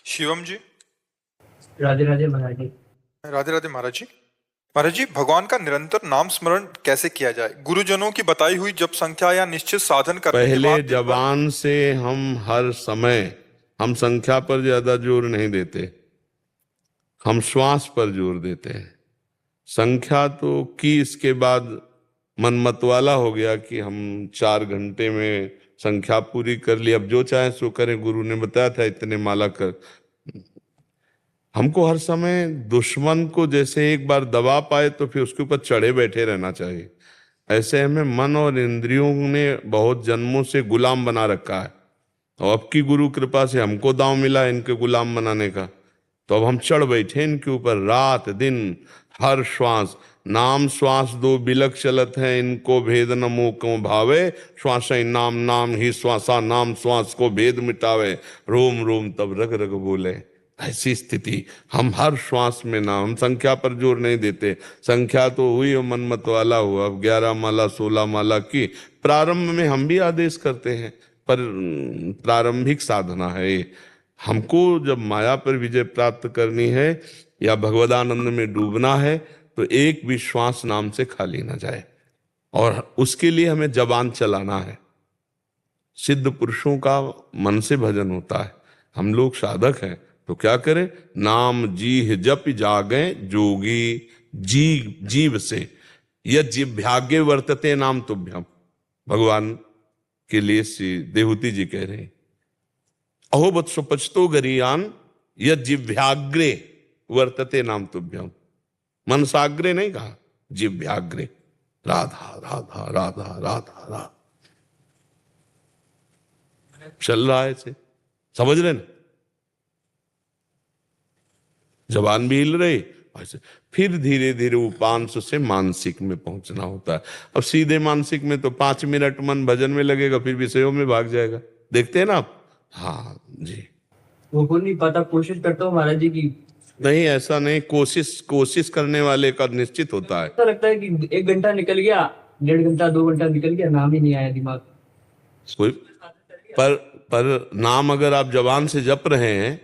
शिवम जी। राधे राधे महाराज जी। राधे राधे महाराज जी। महाराज जी, भगवान का निरंतर नाम स्मरण कैसे किया जाए? गुरुजनों की बताई हुई जप संख्या या निश्चित साधन करने के पहले बाद दिन भर- जबान से हम हर समय हम संख्या पर ज्यादा जोर नहीं देते, हम श्वास पर जोर देते हैं। संख्या तो की इसके बाद मन मतवाला हो गया कि हम 4 घंटे में संख्या पूरी कर ली, अब जो चाहे सो करें। गुरु ने बताया था इतने माला कर। हमको हर समय दुश्मन को जैसे एक बार दबा पाए तो फिर उसके ऊपर चढ़े बैठे रहना चाहिए। ऐसे हमें मन और इंद्रियों ने बहुत जन्मों से गुलाम बना रखा है, और अब की गुरु कृपा से हमको दांव मिला इनके गुलाम बनाने का। तो अब हम चढ़ बैठे इनके ऊपर, रात दिन हर श्वास। नाम श्वास दो बिलक चलत है, इनको भेद न मोह को भावे। श्वास नाम नाम ही श्वासा, नाम श्वास को भेद मिटावे। रोम रोम तब रग रग बोले। ऐसी स्थिति, हम हर श्वास में नाम, हम संख्या पर जोर नहीं देते। संख्या तो हुई और मनमत वाला हुआ। अब 11 माला 16 माला की प्रारंभ में हम भी आदेश करते हैं, पर प्रारंभिक साधना है ये। हमको जब माया पर विजय प्राप्त करनी है या भगवदानंद में डूबना है तो एक भी श्वास नाम से खाली ना जाए, और उसके लिए हमें जबान चलाना है। सिद्ध पुरुषों का मन से भजन होता है, हम लोग साधक हैं तो क्या करें? नाम जीह जप जागे जोगी, जीव से यद जिह्वाग्रे वर्तते नाम तुभ्यम। भगवान के लिए श्री देवहूति जी कह रहे हैं, अहो बत सुपचतो गरियान यद जिह्वाग्रे वर्तते नाम तुभ्यम। मनसाग्रे नहीं कहा, जिह्वाग्रे। राधा राधा राधा राधा राधा चल रहा है ऐसे, समझ रहे ना? जबान भी हिल रही ऐसे, फिर धीरे धीरे उपांश से मानसिक में पहुंचना होता है। अब सीधे मानसिक में तो 5 मिनट मन भजन में लगेगा, फिर विषयों में भाग जाएगा। देखते हैं ना आप? हाँ जी। वो को नहीं पता, कोशिश करता हूँ महाराज जी की। नहीं, ऐसा नहीं, कोशिश करने वाले का निश्चित होता है। ऐसा लगता है कि 1 घंटा निकल गया, 1.5 घंटा 2 घंटा निकल गया, नाम ही नहीं आया दिमाग। कोई पर नाम अगर आप जबान से जप रहे हैं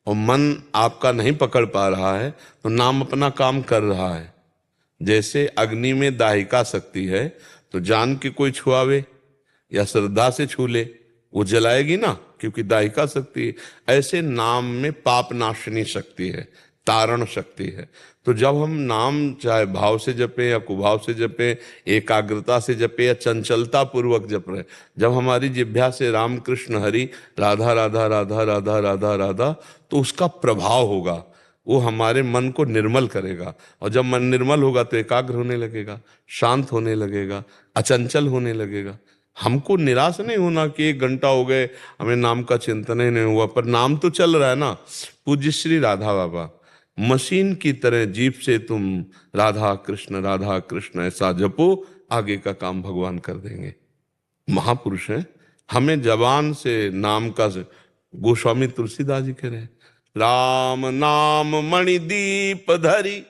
और मन आपका नहीं पकड़ पा रहा है तो नाम अपना काम कर रहा है। जैसे अग्नि में दाहिका शक्ति है, तो जान के कोई छुआवे या श्रद्धा से छू ले, वो जलाएगी ना, क्योंकि दाहिका शक्ति है। ऐसे नाम में पाप नाशनी शक्ति है, तारण शक्ति है। तो जब हम नाम चाहे भाव से जपे या कुभाव से जपे, एकाग्रता से जपे या चंचलता पूर्वक जप रहे, जब हमारी जिह्वा से राम कृष्ण हरि, राधा राधा राधा राधा राधा राधा, तो उसका प्रभाव होगा, वो हमारे मन को निर्मल करेगा। और जब मन निर्मल होगा तो एकाग्र होने लगेगा, शांत होने लगेगा, अचंचल होने लगेगा। हमको निराश नहीं होना कि 1 घंटा हो गए हमें नाम का चिंतन ही नहीं हुआ, पर नाम तो चल रहा है ना। पूज्य श्री राधा बाबा मशीन की तरह जीभ से तुम राधा कृष्ण ऐसा जपो, आगे का काम भगवान कर देंगे। महापुरुष हैं। हमें जबान से नाम का, गोस्वामी तुलसीदास जी कह रहे हैं, राम नाम मणिदीप धरी,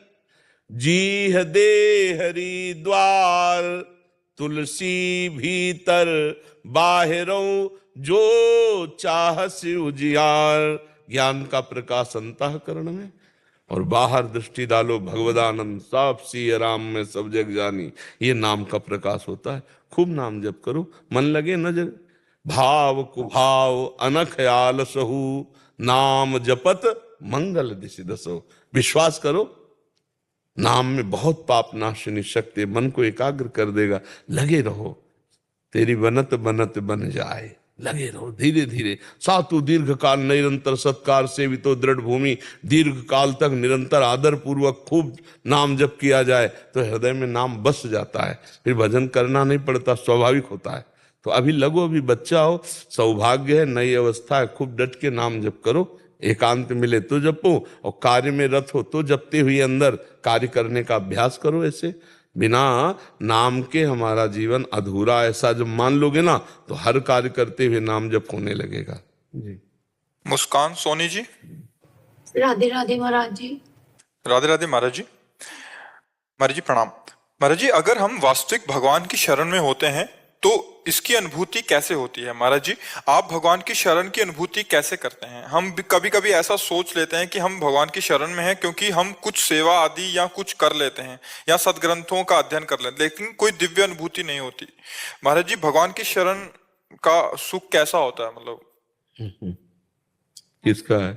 जीह दे हरि द्वार। तुलसी भीतर बाहरों जो चाहस उजियार। ज्ञान का प्रकाश अंतःकरण में, और बाहर दृष्टि डालो भगवदानंद, सब सिय राम में सब जग जानी। ये नाम का प्रकाश होता है। खूब नाम जप करो, मन लगे न जगे। भाव कुभाव अनख आलसहु, नाम जपत मंगल दिशि दसो। विश्वास करो, नाम में बहुत पाप नाशनी शक्ति, मन को एकाग्र कर देगा। लगे रहो, तेरी बनत बनत बन जाए। लगे रहो धीरे धीरे। सातु दीर्घ काल निरंतर सत्कार सेवितो दृढ़ भूमि। दीर्घ काल तक निरंतर आदर पूर्वक खूब नाम जप किया जाए तो हृदय में नाम बस जाता है, फिर भजन करना नहीं पड़ता, स्वाभाविक होता है। तो अभी लगो, अभी बच्चा हो, सौभाग्य है, नई अवस्था है, खूब डट के नाम जप करो। एकांत मिले तो जपो, और कार्य में रत हो तो जपते हुए अंदर कार्य करने का अभ्यास करो। ऐसे बिना नाम के हमारा जीवन अधूरा, ऐसा जब मान लोगे ना तो हर कार्य करते हुए नाम जप होने लगेगा जी। मुस्कान सोनी जी। राधे राधे महाराज जी। राधे राधे महाराज जी। महाराज जी प्रणाम। महाराज जी, अगर हम वास्तविक भगवान की शरण में होते हैं तो इसकी अनुभूति कैसे होती है महाराज जी? आप भगवान की शरण की अनुभूति कैसे करते हैं? हम कभी कभी ऐसा सोच लेते हैं कि हम भगवान की शरण में हैं क्योंकि हम कुछ सेवा आदि या कुछ कर लेते हैं या सदग्रंथों का अध्ययन कर लेते हैं, लेकिन कोई दिव्य अनुभूति नहीं होती। महाराज जी, भगवान की शरण का सुख कैसा होता है? मतलब किसका है?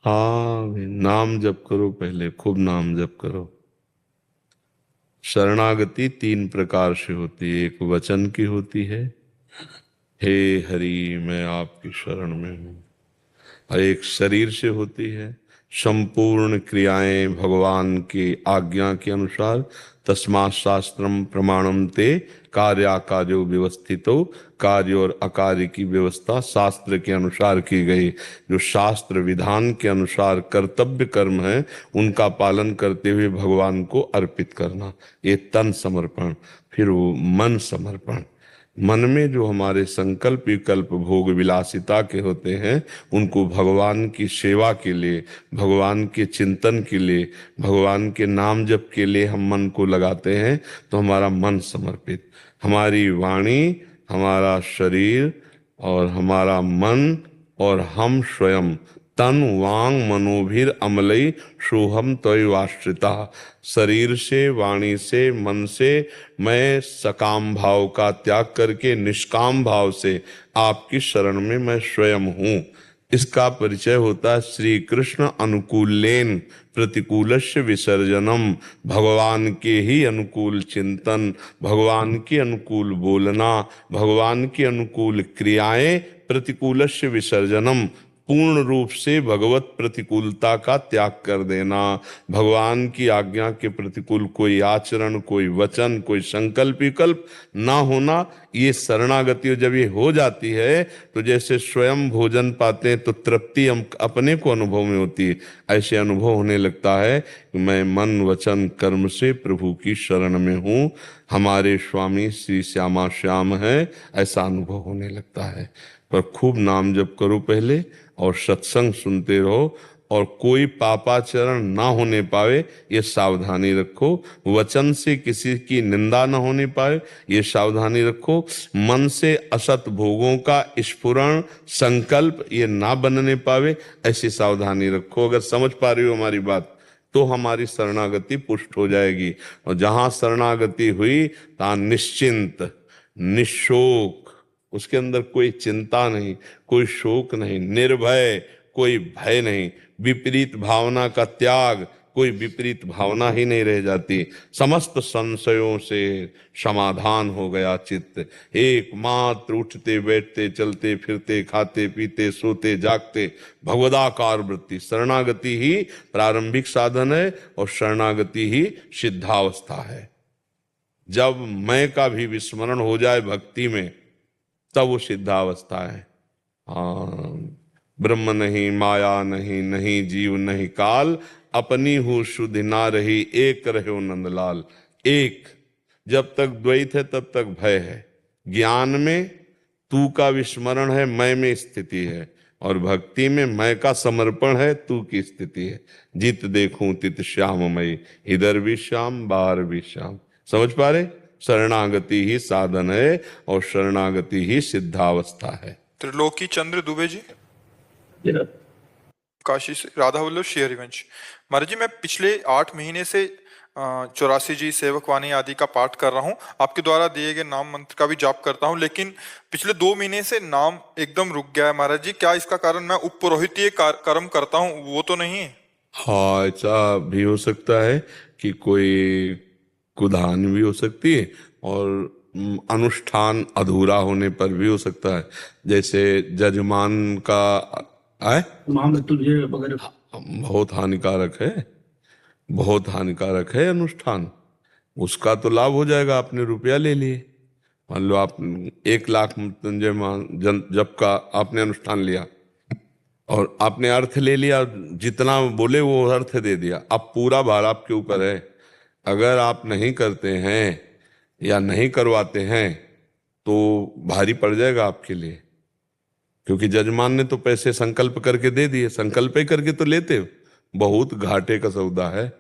हाँ, नाम जप करो, पहले खूब नाम जप करो। शरणागति 3 प्रकार से होती है। एक वचन की होती है, हे हरि मैं आपकी शरण में हूँ। और एक शरीर से होती है, संपूर्ण क्रियाएं भगवान की आज्ञा के अनुसार, तस्मात् शास्त्रम प्रमाणम ते कार्याकार्यो व्यवस्थितो, कार्य और अकार्य की व्यवस्था शास्त्र के अनुसार की गई। जो शास्त्र विधान के अनुसार कर्तव्य कर्म है उनका पालन करते हुए भगवान को अर्पित करना, ये तन समर्पण। फिर वो मन समर्पण, मन में जो हमारे संकल्प विकल्प भोग विलासिता के होते हैं उनको भगवान की सेवा के लिए, भगवान के चिंतन के लिए, भगवान के नाम जप के लिए हम मन को लगाते हैं तो हमारा मन समर्पित, हमारी वाणी, हमारा शरीर और हमारा मन और हम स्वयं तन वांग मनोभिर अमलई सोहम त्वय्वाश्रिता। शरीर से, वाणी से, मन से मैं सकाम भाव का त्याग करके निष्काम भाव से आपकी शरण में मैं स्वयं हूँ। इसका परिचय होता है श्री कृष्ण अनुकूलेन प्रतिकूलस्य विसर्जनम। भगवान के ही अनुकूल चिंतन, भगवान के अनुकूल बोलना, भगवान के अनुकूल क्रियाएं, प्रतिकूलस्य विसर्जनम, पूर्ण रूप से भगवत प्रतिकूलता का त्याग कर देना। भगवान की आज्ञा के प्रतिकूल कोई आचरण, कोई वचन, कोई संकल्प विकल्प ना होना, ये शरणागति जब ये हो जाती है तो जैसे स्वयं भोजन पाते हैं तो तृप्ति हम अपने को अनुभव में होती है, ऐसे अनुभव होने लगता है कि मैं मन वचन कर्म से प्रभु की शरण में हूँ, हमारे स्वामी श्री श्यामा श्याम है, ऐसा अनुभव होने लगता है। पर खूब नाम जप करो पहले और सत्संग सुनते रहो, और कोई पापाचरण ना होने पावे ये सावधानी रखो। वचन से किसी की निंदा ना होने पाए ये सावधानी रखो। मन से असत भोगों का स्फुरण संकल्प ये ना बनने पावे, ऐसी सावधानी रखो। अगर समझ पा रही हो हमारी बात तो हमारी शरणागति पुष्ट हो जाएगी। और जहां शरणागति हुई तहां निश्चिंत, निशोक, उसके अंदर कोई चिंता नहीं, कोई शोक नहीं, निर्भय, कोई भय नहीं, विपरीत भावना का त्याग, कोई विपरीत भावना ही नहीं रह जाती। समस्त संशयों से समाधान हो गया चित्त। एकमात्र उठते बैठते चलते फिरते खाते पीते सोते जागते भगवदाकार वृत्ति। शरणागति ही प्रारंभिक साधन है और शरणागति ही सिद्धावस्था है। जब मैं का भी विस्मरण हो जाए भक्ति में तब वो सिद्धावस्था है। हाँ, ब्रह्म नहीं, माया नहीं, नहीं जीव नहीं काल, अपनी हूँ शुद्ध ना रही, एक रहो नंदलाल। एक, जब तक द्वैत है तब तक भय है। ज्ञान में तू का विस्मरण है, मैं में स्थिति है, और भक्ति में मैं का समर्पण है, तू की स्थिति है। जित देखूं तित श्याममयी, इधर भी श्याम बाहर भी श्याम। समझ पा रहे? शरणागति ही साधन है और शरणागति ही सिद्धावस्था है। त्रिलोकी चंद्र दुबे जी, काशी से राधा वल्लभ श्री हरिवंश। महाराज जी, मैं पिछले 8 महीने से 84 जी सेवकवाणी आदि का पाठ कर रहा हूँ, आपके द्वारा दिए गए नाम मंत्र का भी जाप करता हूँ, लेकिन पिछले 2 महीने से नाम एकदम रुक गया है। महाराज जी, क्या इसका कारण मैं उपरोहितीय कर्म करता हूँ वो तो नहीं है? हाँ, ऐसा भी हो सकता है कि कोई कुधान भी हो सकती है और अनुष्ठान अधूरा होने पर भी हो सकता है। जैसे जजमान का महामृत्युंजय वगैरह बहुत हानिकारक है, बहुत हानिकारक है अनुष्ठान। उसका तो लाभ हो जाएगा, आपने रुपया ले लिए। मान लो आप 1 लाख मृत्युंजय जप का आपने अनुष्ठान लिया और आपने अर्थ ले लिया, जितना बोले वो अर्थ दे दिया, अब पूरा भार आपके ऊपर है। अगर आप नहीं करते हैं या नहीं करवाते हैं तो भारी पड़ जाएगा आपके लिए, क्योंकि जजमान ने तो पैसे संकल्प करके दे दिए, संकल्प ही करके तो लेते हो, बहुत घाटे का सौदा है।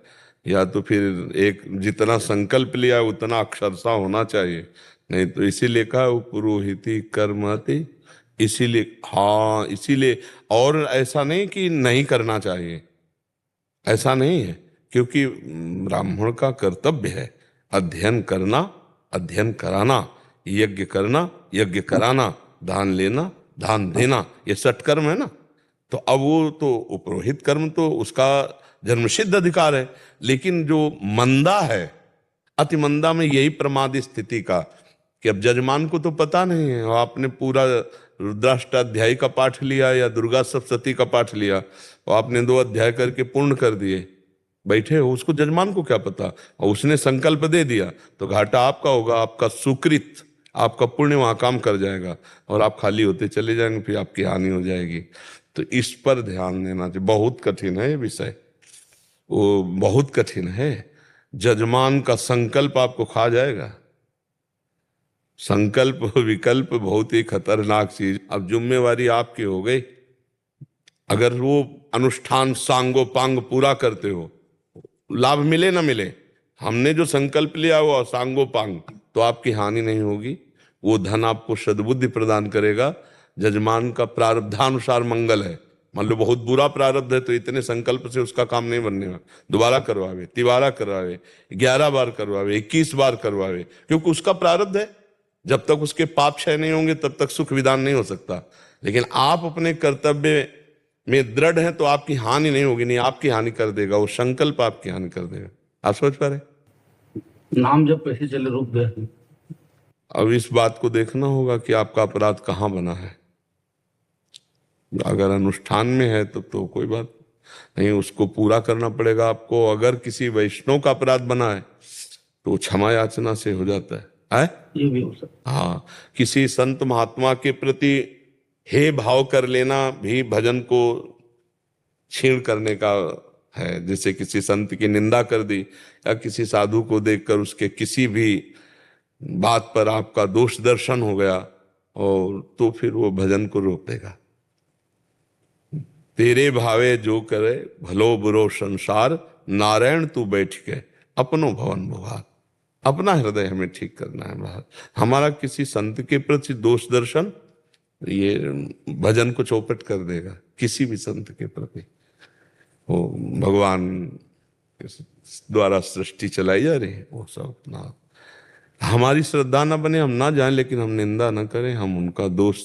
या तो फिर एक जितना संकल्प लिया उतना अक्षरशः होना चाहिए, नहीं तो इसीलिए कहा पुरोहिती कर्मति, इसीलिए हाँ, इसीलिए। और ऐसा नहीं कि नहीं करना चाहिए, ऐसा नहीं है, क्योंकि ब्राह्मण का कर्तव्य है अध्ययन करना, अध्ययन कराना, यज्ञ करना, यज्ञ कराना, दान लेना, दान देना, ये सत्कर्म है ना। तो अब वो तो पुरोहित कर्म तो उसका जन्मसिद्ध अधिकार है। लेकिन जो मंदा है, अति मंदा में यही प्रमाद स्थिति का, कि अब जजमान को तो पता नहीं है, और आपने पूरा रुद्राष्टाध्यायी का पाठ लिया या दुर्गा सप्तशती का पाठ लिया, और आपने 2 अध्याय करके पूर्ण कर दिए, बैठे हो, उसको जजमान को क्या पता, और उसने संकल्प दे दिया तो घाटा आपका होगा, आपका सुकृत, आपका पुण्य वहां काम कर जाएगा, और आप खाली होते चले जाएंगे, फिर आपकी हानि हो जाएगी। तो इस पर ध्यान देना चाहिए। बहुत कठिन है ये विषय, वो बहुत कठिन है। जजमान का संकल्प आपको खा जाएगा। संकल्प विकल्प बहुत ही खतरनाक चीज। अब जिम्मेवारी आपकी हो गई, अगर वो अनुष्ठान सांगो पांग पूरा करते हो, लाभ मिले ना मिले, हमने जो संकल्प लिया वो सांगो पांग, तो आपकी हानि नहीं होगी। वो धन आपको सद्बुद्धि प्रदान करेगा। जजमान का प्रारब्धानुसार मंगल है। मान लो बहुत बुरा प्रारब्ध है तो इतने संकल्प से उसका काम नहीं बनने वाला, दोबारा करवावे, तिबारा करवावे, 11 बार करवावे, 21 बार करवावे, क्योंकि उसका प्रारब्ध है। जब तक उसके पाप क्षय नहीं होंगे तब तक सुख विधान नहीं हो सकता। लेकिन आप अपने कर्तव्य में दृढ़ हैं तो आपकी हानि नहीं होगी, नहीं आपकी हानि कर देगा वो संकल्प, आपकी हानि कर देगा। आप सोच पा रहे? नाम जब पैसे चले रुक गए। अब इस बात को देखना होगा कि आपका अपराध कहाँ बना है। अगर अनुष्ठान में है तो कोई बात नहीं, उसको पूरा करना पड़ेगा आपको। अगर किसी वैष्णव का अपराध बना है तो क्षमा याचना से हो जाता है। ये भी हो सकता। हाँ, किसी संत महात्मा के प्रति हे भाव कर लेना भी भजन को छीण करने का है। जैसे किसी संत की निंदा कर दी, या किसी साधु को देखकर उसके किसी भी बात पर आपका दोष दर्शन हो गया, और तो फिर वो भजन को रोक देगा। तेरे भावे जो करे भलो बुरो संसार, नारायण तू बैठ के अपनो भवन भुआर। अपना हृदय हमें ठीक करना है बाहर। हमारा किसी संत के प्रति दोष दर्शन ये भजन को चौपट कर देगा। किसी भी संत के प्रति, वो भगवान द्वारा सृष्टि चलाई जा रही है, वो सब अपना, हमारी श्रद्धा ना बने, हम ना जाएं, लेकिन हम निंदा ना करें, हम उनका दोष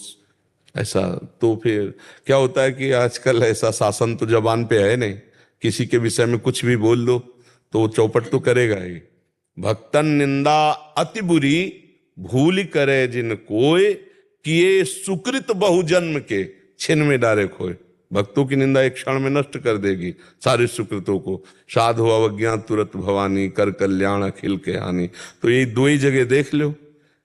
ऐसा। तो फिर क्या होता है कि आजकल ऐसा शासन तो जबान पे है नहीं, किसी के विषय में कुछ भी बोल दो तो वो चौपट तो करेगा ही। भक्तन निंदा अति बुरी, भूल करे जिन कोय, किए सुकृत बहुजन्म के, छिन में डारे खोए। भक्तों की निंदा एक क्षण में नष्ट कर देगी सारे सुकृतों को। साधु अवज्ञा तुरंत भवानी, कर कल्याण अखिल के हानि। तो ये 2 ही जगह देख लो,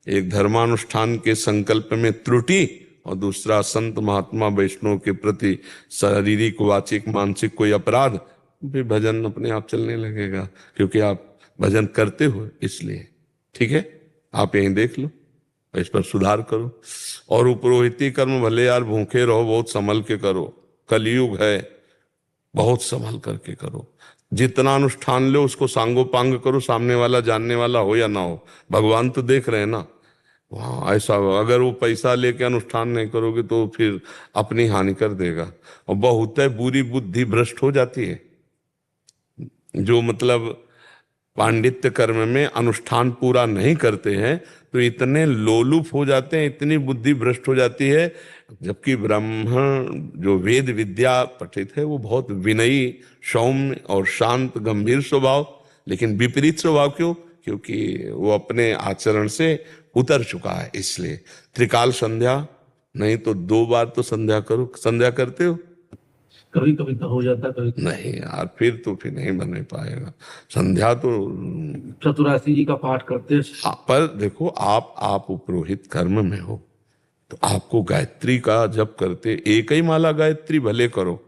एक धर्मानुष्ठान के संकल्प में त्रुटि, और दूसरा संत महात्मा वैष्णव के प्रति शारीरिक वाचिक मानसिक कोई अपराध, फिर भजन अपने आप चलने लगेगा, क्योंकि आप भजन करते हो इसलिए। ठीक है, आप यहीं देख लो, इस पर सुधार करो। और उपरोहिती कर्म भले यार भूखे रहो, बहुत संभल के करो, कलयुग है, बहुत संभल करके करो। जितना अनुष्ठान लो उसको सांगो पांग करो, सामने वाला जानने वाला हो या ना हो, भगवान तो देख रहे हैं ना। वहाँ ऐसा अगर वो पैसा लेके अनुष्ठान नहीं करोगे तो फिर अपनी हानि कर देगा। और बहुत है बुरी बुद्धि भ्रष्ट हो जाती है, जो मतलब पांडित्य कर्म में अनुष्ठान पूरा नहीं करते हैं तो इतने लोलुप हो जाते हैं, इतनी बुद्धि भ्रष्ट हो जाती है। जबकि ब्राह्मण जो वेद विद्या पठित है वो बहुत विनयी, सौम्य और शांत गंभीर स्वभाव, लेकिन विपरीत स्वभाव क्यों? क्योंकि वो अपने आचरण से उतर चुका है। इसलिए त्रिकाल संध्या नहीं तो 2 बार तो संध्या करो। संध्या करते हो? कभी कभी तो हो जाता, कभी नहीं यार, फिर नहीं बन पाएगा। संध्या तो चतुरासी जी का पाठ करते हैं। पर देखो, आप पुरोहित कर्म में हो तो आपको गायत्री का जप करते, एक ही माला गायत्री भले करो,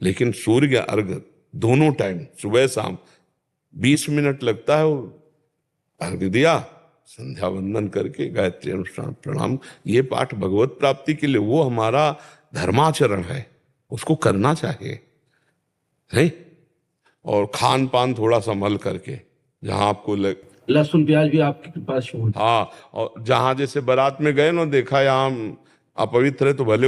लेकिन सूर्य अर्घ दोनों टाइम सुबह शाम 20 मिनट लगता है, वो अर्घ दिया, संध्या वंदन करके गायत्री अनुष्ठान प्रणाम, ये पाठ भगवत प्राप्ति के लिए, वो हमारा धर्माचरण है, उसको करना चाहिए नहीं। और खान पान थोड़ा संभल करके, जहां आपको लहसुन प्याज भी आपकी कृपा से हो। हाँ, और जहां जैसे बारात में गए ना, देखा यहाँ अपवित्र है तो भले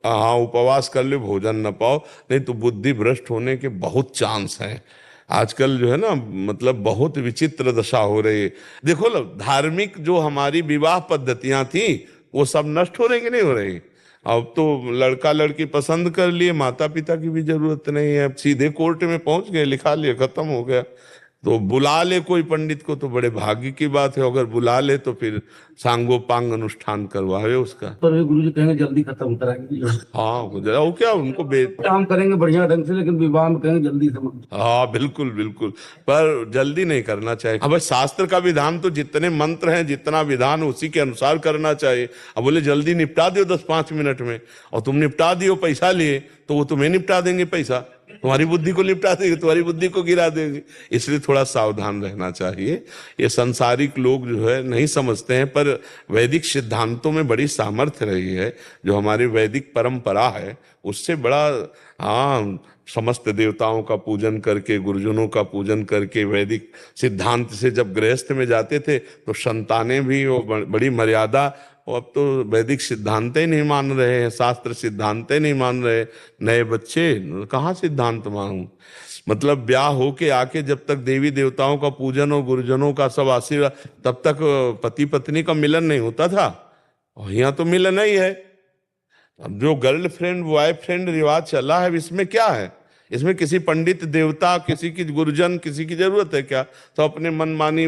हाँ उपवास कर ले, भोजन न पाओ, नहीं तो बुद्धि भ्रष्ट होने के बहुत चांस हैं। आजकल जो है ना, मतलब बहुत विचित्र दशा हो रही है। देखो ना, धार्मिक जो हमारी विवाह पद्धतियां थी वो सब नष्ट हो रही कि नहीं हो रही। अब तो लड़का लड़की पसंद कर लिए, माता पिता की भी जरूरत नहीं है, अब सीधे कोर्ट में पहुंच गए, लिखा लिए, खत्म हो गया। तो बुला ले कोई पंडित को तो बड़े भाग्य की बात है, अगर बुला ले तो फिर सांगोपांग अनुष्ठान करवावे उसका। पर वे गुरु जी कहेंगे जल्दी खत्म कराएंगे, हाँ गुजरा वो क्या, उनको काम करेंगे बढ़िया ढंग से, लेकिन विवाह में कहेंगे जल्दी से। हाँ बिल्कुल बिल्कुल, पर जल्दी नहीं करना चाहिए। अब शास्त्र का विधान तो जितने मंत्र हैं, जितना विधान उसी के अनुसार करना चाहिए। अब बोले जल्दी निपटा दियो 10-5 मिनट में, और तुम निपटा दियो पैसा लिए, तो वो तुम्हें निपटा देंगे, पैसा तुम्हारी बुद्धि को निपटा देंगे, तुम्हारी बुद्धि को गिरा देंगे। इसलिए थोड़ा सावधान रहना चाहिए। ये सांसारिक लोग जो है नहीं समझते हैं, पर वैदिक सिद्धांतों में बड़ी सामर्थ्य रही है। जो हमारी वैदिक परंपरा है उससे बड़ा, हाँ, समस्त देवताओं का पूजन करके, गुरुजनों का पूजन करके, वैदिक सिद्धांत से जब गृहस्थ में जाते थे तो संतानें भी वो बड़ी मर्यादा। और अब तो वैदिक सिद्धांत ही नहीं मान रहे हैं, शास्त्र सिद्धांत ही नहीं मान रहे नए बच्चे, कहाँ सिद्धांत मानूं। मतलब ब्याह होके आके जब तक देवी देवताओं का पूजन और गुरुजनों का सब आशीर्वाद, तब तक पति पत्नी का मिलन नहीं होता था, और यहाँ तो मिलन ही है। अब जो गर्लफ्रेंड बॉयफ्रेंड रिवाज चला है, इसमें क्या है? इसमें किसी पंडित देवता, किसी की गुरुजन, किसी की जरूरत है क्या? तो अपने मनमानी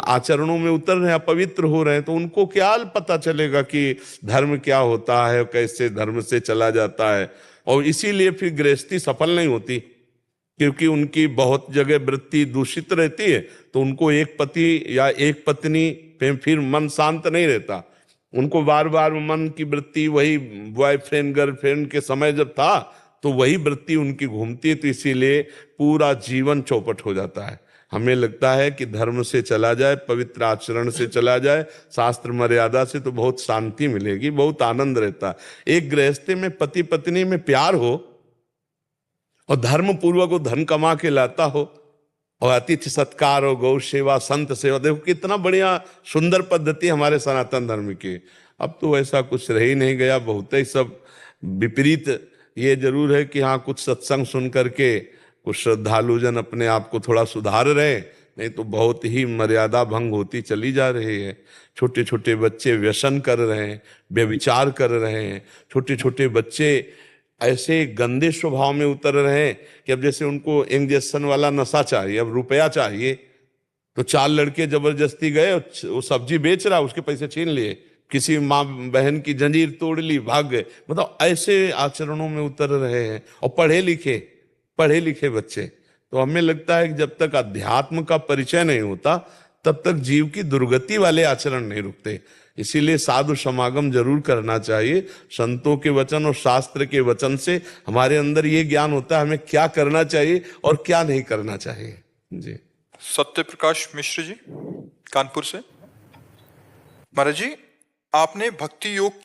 आचरणों में उतर रहे हैं, अपवित्र हो रहे हैं, तो उनको क्या पता चलेगा कि धर्म क्या होता है, कैसे धर्म से चला जाता है। और इसीलिए फिर गृहस्थी सफल नहीं होती, क्योंकि उनकी बहुत जगह वृत्ति दूषित रहती है। तो उनको एक पति या एक पत्नी पे फिर मन शांत नहीं रहता, उनको बार बार मन की वृत्ति वही बॉयफ्रेंड गर्लफ्रेंड के समय जब था तो वही वृत्ति उनकी घूमती है। तो इसीलिए पूरा जीवन चौपट हो जाता है। हमें लगता है कि धर्म से चला जाए, पवित्र आचरण से चला जाए, शास्त्र मर्यादा से, तो बहुत शांति मिलेगी, बहुत आनंद रहता है। एक गृहस्थी में पति पत्नी में प्यार हो और धर्म पूर्वक वो धन कमा के लाता हो, और अतिथि सत्कार हो, गौ सेवा, संत सेवा, देखो कितना बढ़िया सुंदर पद्धति हमारे सनातन धर्म की। अब तो ऐसा कुछ रह ही नहीं गया, बहुत ही सब विपरीत। ये जरूर है कि हाँ, कुछ सत्संग सुन करके कुछ श्रद्धालु जन अपने आप को थोड़ा सुधार रहे, नहीं तो बहुत ही मर्यादा भंग होती चली जा रही है। छोटे छोटे बच्चे व्यसन कर रहे हैं, व्यभिचार कर रहे हैं, छोटे छोटे बच्चे ऐसे गंदे स्वभाव में उतर रहे हैं कि अब जैसे उनको इंजेक्शन वाला नशा चाहिए, अब रुपया चाहिए, तो 4 लड़के जबरदस्ती गए, वो सब्जी बेच रहा, उसके पैसे छीन लिए, किसी माँ बहन की जंजीर तोड़ ली, भाग गए। मतलब ऐसे आचरणों में उतर रहे हैं, और पढ़े लिखे बच्चे। तो हमें लगता है कि जब तक अध्यात्म का परिचय नहीं होता तब तक जीव की दुर्गति वाले आचरण नहीं रुकते। इसीलिए साधु समागम जरूर करना चाहिए। संतों के वचन और शास्त्र के वचन से हमारे अंदर ये ज्ञान होता है हमें क्या करना चाहिए और क्या नहीं करना चाहिए। जी। सत्य प्रकाश मिश्र जी, कानपुर से। महाराज जी, आपने भक्ति योग